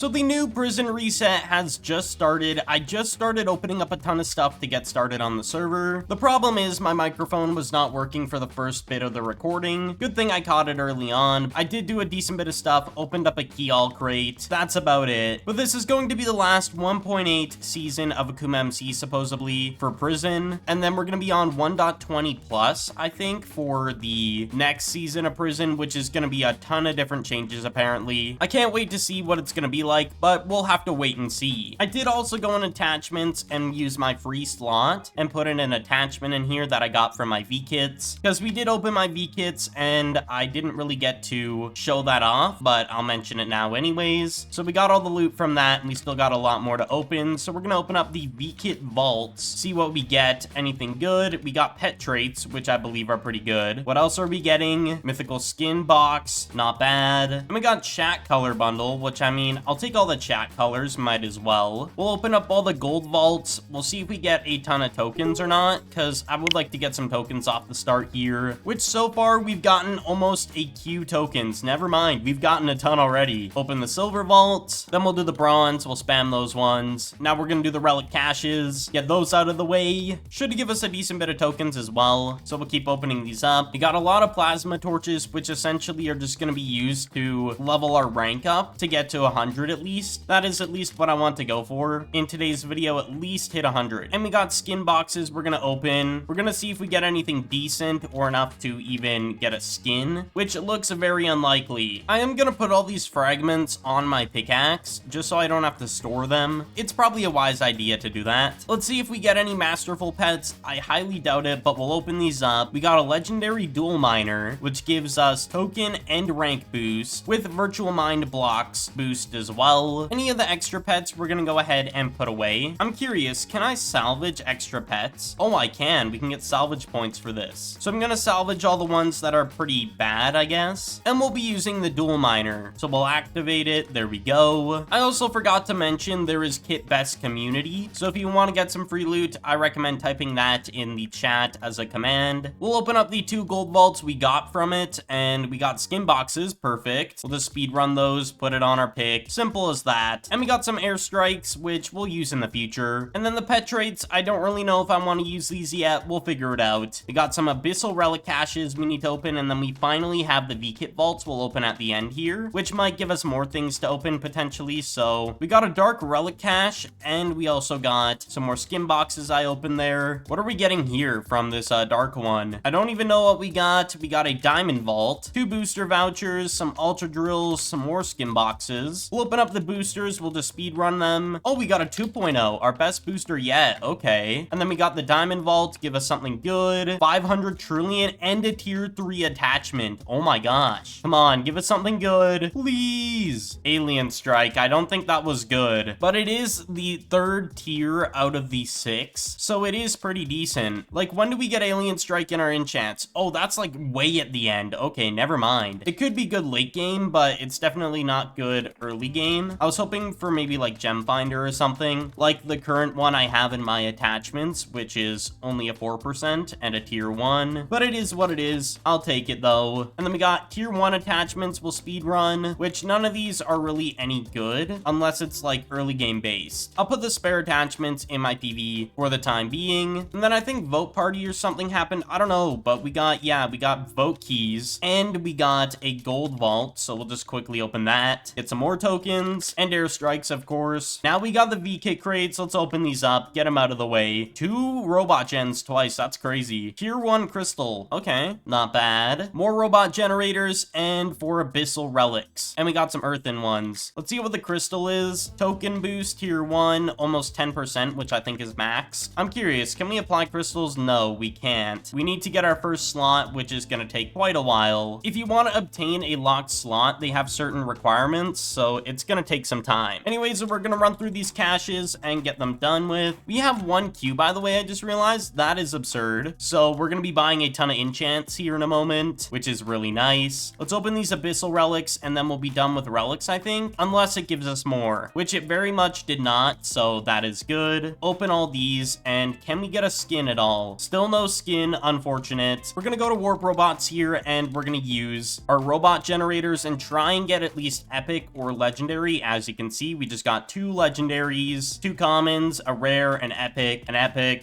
So the new prison reset has just started. I just started opening up a ton of stuff to get started on the server. The problem is my microphone was not working for the first bit of the recording. Good thing I caught it early on. I did do a decent bit of stuff, opened up a Keyall crate. That's about it. But this is going to be the last 1.8 season of Akuma MC supposedly for prison. And then we're going to be on 1.20 plus, I think, for the next season of prison, which is going to be a ton of different changes apparently. I can't wait to see what it's going to be like, but we'll have to wait and see. I did also go in attachments and use my free slot and put in an attachment in here that I got from my V-Kits, because we did open my V-Kits and I didn't really get to show that off, but I'll mention it now anyways. So we got all the loot from that and we still got a lot more to open. So we're gonna open up the V-Kit vaults, see what we get. Anything good? We got pet traits, which I believe are pretty good. What else are we getting? Mythical skin box, not bad. And we got chat color bundle, which I mean, I'll take all the chat colors, might as well. We'll open up all the gold vaults. We'll see if we get a ton of tokens or not, because I would like to get some tokens off the start here, which so far we've gotten almost a Q tokens. Never mind, we've gotten a ton already. Open the silver vaults, then we'll do the bronze. We'll spam those ones. Now we're gonna do the relic caches, get those out of the way. Should give us a decent bit of tokens as well, so we'll keep opening these up. We got a lot of plasma torches, which essentially are just gonna be used to level our rank up to get to 100 at least. That is at least what I want to go for in today's video, at least hit 100. And we got skin boxes we're gonna open. We're gonna see if we get anything decent or enough to even get a skin, which looks very unlikely. I am gonna put all these fragments on my pickaxe just so I don't have to store them. It's probably a wise idea to do that. Let's see if we get any masterful pets. I highly doubt it, but we'll open these up. We got a legendary dual miner, which gives us token and rank boost with virtual mind blocks boost as well. Any of the extra pets we're gonna go ahead and put away. I'm curious, can I salvage extra pets? Oh, I can. We can get salvage points for this. So I'm gonna salvage all the ones that are pretty bad, I guess. And we'll be using the dual miner. So we'll activate it. There we go. I also forgot to mention there is Kit Best Community. So if you want to get some free loot, I recommend typing that in the chat as a command. We'll open up the 2 gold vaults we got from it, and we got skin boxes. Perfect. We'll just speed run those, put it on our pick. Simple as that. And we got some airstrikes, which we'll use in the future. And then the pet traits, I don't really know if I want to use these yet. We'll figure it out. We got some abyssal relic caches we need to open, and then we finally have the V-Kit vaults we'll open at the end here, which might give us more things to open potentially. So we got a dark relic cache, and we also got some more skin boxes I opened there. What are we getting here from this dark one? I don't even know what we got. We got a diamond vault, 2 booster vouchers, some ultra drills, some more skin boxes. We'll open up the boosters. We'll just speed run them. Oh, we got a 2.0, our best booster yet. Okay. And then we got the diamond vault, give us something good. 500 trillion and a tier 3 attachment. Oh my gosh. Come on, give us something good, please. Alien strike. I don't think that was good, but it is the 3rd tier out of the 6, so it is pretty decent. Like, when do we get alien strike in our enchants? Oh, that's like way at the end. Okay, never mind. It could be good late game, but it's definitely not good early game. I was hoping for maybe like gem finder or something, like the current one I have in my attachments, which is only a 4% and a tier 1, but it is what it is. I'll take it though. And then we got tier 1 attachments we'll speed run, which none of these are really any good unless it's like early game based. I'll put the spare attachments in my PV for the time being. And then I think vote party or something happened. I don't know, but we got vote keys and we got a gold vault. So we'll just quickly open that, get some more tokens and airstrikes, of course. Now we got the V-Kit crates. Let's open these up, get them out of the way. 2 robot gens twice. That's crazy. Tier 1 crystal. Okay, not bad. More robot generators and 4 abyssal relics. And we got some earthen ones. Let's see what the crystal is. Token boost tier 1, almost 10%, which I think is max. I'm curious, can we apply crystals? No, we can't. We need to get our first slot, which is going to take quite a while. If you want to obtain a locked slot, they have certain requirements, so it's going to take some time. Anyways, we're going to run through these caches and get them done with. We have 1 Q, by the way, I just realized. That is absurd. So we're going to be buying a ton of enchants here in a moment, which is really nice. Let's open these abyssal relics, and then we'll be done with relics, I think, unless it gives us more, which it very much did not, so that is good. Open all these, and can we get a skin at all? Still no skin, unfortunate. We're gonna go to warp robots here, and we're gonna use our robot generators and try and get at least epic or legendary legendary. As you can see, we just got 2 legendaries, 2 commons, a rare, an epic,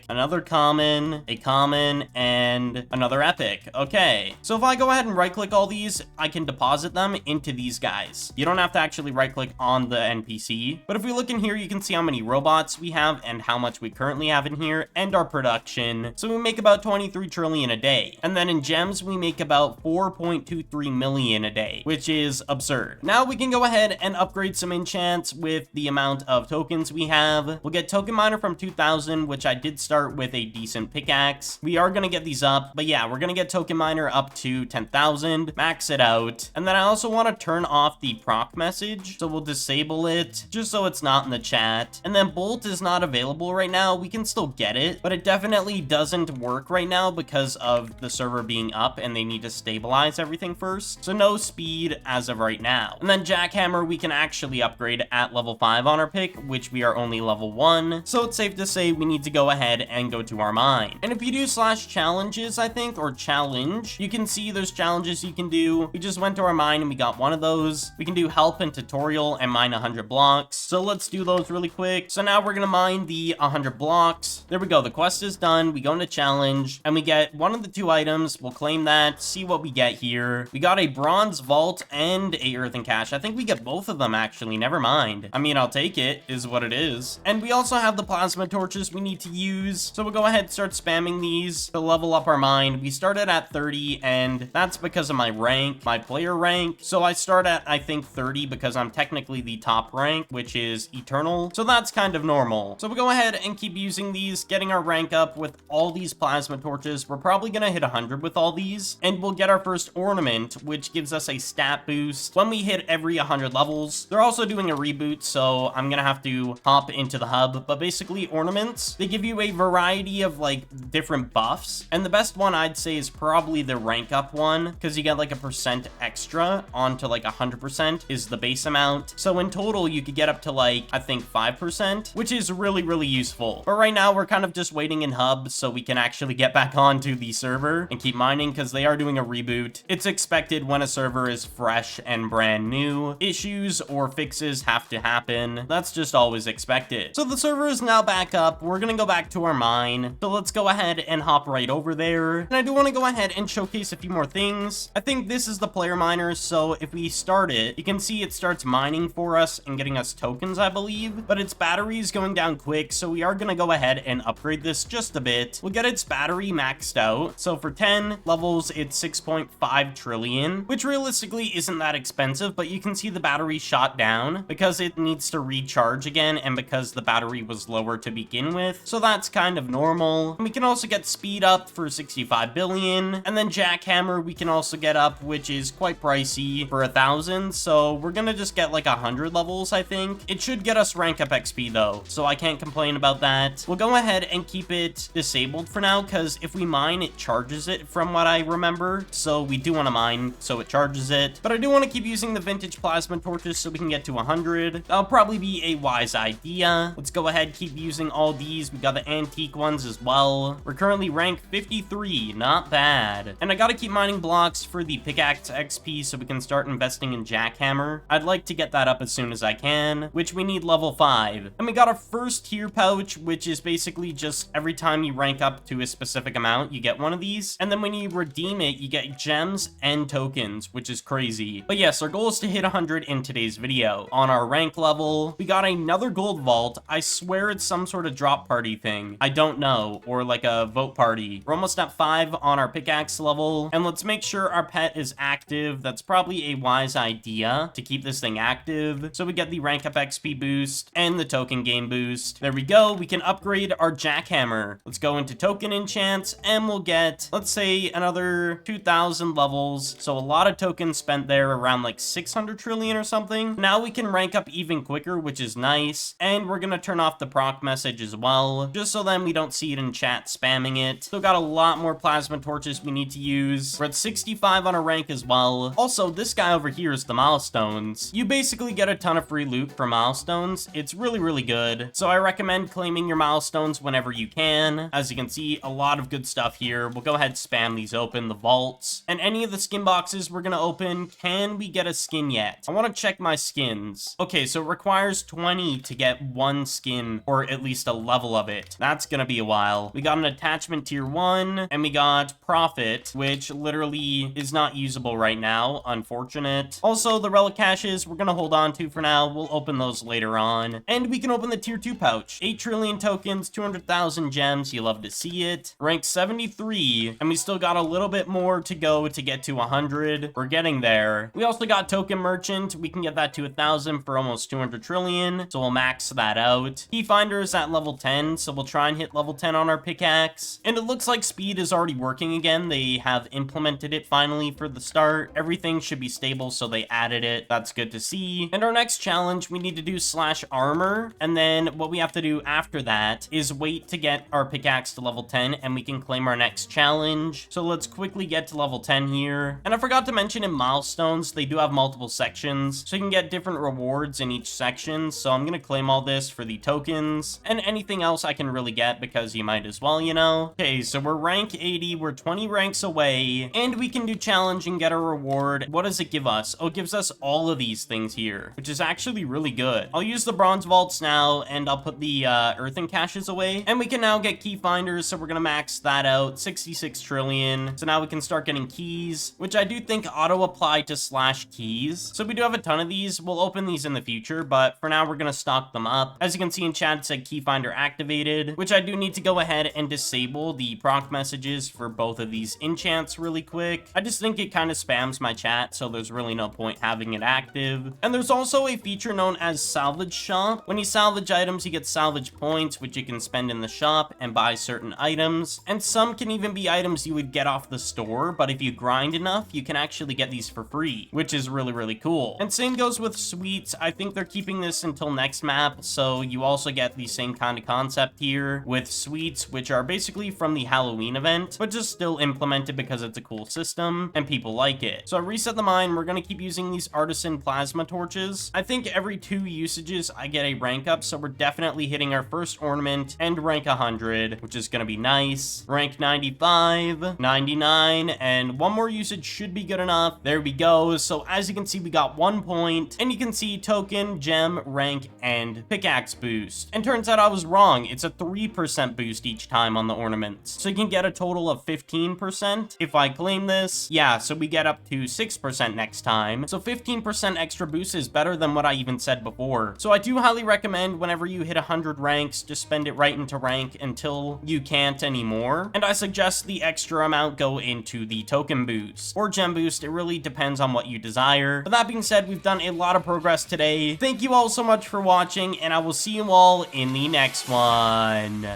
another common, a common, and another epic. Okay, so if I go ahead and right click all these, I can deposit them into these guys. You don't have to actually right click on the NPC, but if we look in here, you can see how many robots we have and how much we currently have in here and our production. So we make about 23 trillion a day. And then in gems, we make about 4.23 million a day, which is absurd. Now we can go ahead and upgrade some enchants with the amount of tokens we have. We'll get token miner from 2000, which I did start with a decent pickaxe. We are going to get these up, but yeah, we're going to get token miner up to 10,000, max it out. And then I also want to turn off the proc message. So we'll disable it just so it's not in the chat. And then bolt is not available right now. We can still get it, but it definitely doesn't work right now because of the server being up and they need to stabilize everything first. So no speed as of right now. And then jackhammer, we can actually upgrade at level 5 on our pick, which we are only level 1. So it's safe to say we need to go ahead and go to our mine. And if you do /challenges, I think, or challenge, you can see there's challenges you can do. We just went to our mine and we got one of those. We can do help and tutorial and mine 100 blocks. So let's do those really quick. So now we're gonna mine the 100 blocks. There we go. The quest is done. We go into challenge and we get one of the 2 items. We'll claim that, see what we get here. We got a bronze vault and a earthen cache. I think we get both of them actually. Never mind. I mean, I'll take it, is what it is. And we also have the plasma torches we need to use. So we'll go ahead and start spamming these to level up our mine. We started at 30 and that's because of my rank, my player rank. So I start at, I think, 30 because I'm technically the top rank, which is eternal. So that's kind of normal. So we'll go ahead and keep using these, getting our rank up with all these plasma torches. We're probably gonna hit 100 with all these and we'll get our first ornament, which gives us a stat boost when we hit every 100 levels. They're also doing a reboot, so I'm gonna have to hop into the hub, but basically ornaments, they give you a variety of like different buffs, and the best one I'd say is probably the rank up one, because you get like a percent extra onto like 100% is the base amount. So in total, you could get up to like, I think 5%, which is really, really useful. But right now we're kind of just waiting in hub so we can actually get back onto the server and keep mining because they are doing a reboot. It's expected when a server is fresh and brand new. Issues or fixes have to happen. That's just always expected. So the server is now back up. We're gonna go back to our mine. So let's go ahead and hop right over there. And I do want to go ahead and showcase a few more things. I think this is the player miner. So if we start it, you can see it starts mining for us and getting us tokens, I believe, but its battery is going down quick. So we are gonna go ahead and upgrade this just a bit. We'll get its battery maxed out. So for 10 levels, it's 6.5 trillion, which realistically isn't that expensive, but you can see the battery shot down because it needs to recharge again and because the battery was lower to begin with. So that's kind of normal. And we can also get speed up for 65 billion. And then jackhammer we can also get up, which is quite pricey for 1,000. So we're gonna just get like 100 levels, I think. It should get us rank up XP though, so I can't complain about that. We'll go ahead and keep it disabled for now because if we mine, it charges it from what I remember. So we do want to mine so it charges it. But I do want to keep using the vintage plasma torches so we can get to 100. That'll probably be a wise idea. Let's go ahead, keep using all these. We got the antique ones as well. We're currently ranked 53, not bad. And I gotta keep mining blocks for the pickaxe XP so we can start investing in jackhammer. I'd like to get that up as soon as I can, which we need level 5. And we got our first tier pouch, which is basically just every time you rank up to a specific amount, you get one of these. And then when you redeem it, you get gems and tokens, which is crazy. But yes, our goal is to hit 100 in today's video. On our rank level, we got another gold vault. I swear it's some sort of drop party thing. I don't know, or like a vote party. We're almost at 5 on our pickaxe level, and let's make sure our pet is active. That's probably a wise idea to keep this thing active. So we get the rank up XP boost and the token game boost. There we go. We can upgrade our jackhammer. Let's go into token enchants and we'll get, let's say, another 2,000 levels. So a lot of tokens spent there, around like 600 trillion or something. Now we can rank up even quicker, which is nice. And we're gonna turn off the proc message as well, just so then we don't see it in chat spamming it. Still got a lot more plasma torches we need to use. We're at 65 on a rank as well. Also, this guy over here is the milestones. You basically get a ton of free loot for milestones. It's really, really good. So I recommend claiming your milestones whenever you can. As you can see, a lot of good stuff here. We'll go ahead and spam these open, the vaults. And any of the skin boxes we're gonna open, can we get a skin yet? I want to check my skins. Okay, so it requires 20 to get one skin, or at least a level of it. That's gonna be a while. We got an attachment tier 1, and we got profit, which literally is not usable right now. Unfortunate. Also, the relic caches we're gonna hold on to for now. We'll open those later on. And we can open the tier 2 pouch. 8 trillion tokens, 200,000 gems. You love to see it. Rank 73, and we still got a little bit more to go to get to 100. We're getting there. We also got token merchant. We can get that to 1,000 for almost 200 trillion, so we'll max that out. Key finder is at level 10, so we'll try and hit level 10 on our pickaxe. And it looks like speed is already working again. They have implemented it finally for the start. Everything should be stable, so they added it. That's good to see. And our next challenge, we need to do slash armor, and then what we have to do after that is wait to get our pickaxe to level 10, and we can claim our next challenge. So let's quickly get to level 10 here. And I forgot to mention in milestones, they do have multiple sections, so you can get different rewards in each section. So I'm gonna claim all this for the tokens and anything else I can really get, because you might as well, you know. Okay, so we're rank 80, we're 20 ranks away, and we can do challenge and get a reward. What does it give us? Oh, it gives us all of these things here, which is actually really good. I'll use the bronze vaults now, and I'll put the earthen caches away, and we can now get key finders. So we're gonna max that out, 66 trillion. So now we can start getting keys, which I do think auto apply to slash keys. So we do have a ton of these. We'll open these in the future, but for now we're gonna stock them up. As you can see in chat, it said key finder activated, which I do need to go ahead and disable the proc messages for both of these enchants really quick. I just think it kind of spams my chat, so there's really no point having it active. And there's also a feature known as salvage shop. When you salvage items, you get salvage points, which you can spend in the shop and buy certain items. And some can even be items you would get off the store, but if you grind enough, you can actually get these for free, which is really, really cool. And same goes with sweets. I think they're keeping this until next map, so you also get the same kind of concept here with sweets, which are basically from the Halloween event, but just still implemented because it's a cool system and people like it. So I reset the mine. We're gonna keep using these artisan plasma torches. I think every 2 usages I get a rank up, so we're definitely hitting our first ornament and rank 100, which is gonna be nice. Rank 95, 99, and one more usage should be good enough. There we go. So as you can see, we got 1 point, and you can see token, gem, rank, and pickaxe boost. And turns out I was wrong. It's a 3% boost each time on the ornaments. So you can get a total of 15% if I claim this. Yeah, so we get up to 6% next time. So 15% extra boost is better than what I even said before. So I do highly recommend whenever you hit 100 ranks, just spend it right into rank until you can't anymore. And I suggest the extra amount go into the token boost or gem boost. It really depends on what you desire. But that being said, we've done a lot of progress today. Thank you all so much for watching, and I will see you all in the next one.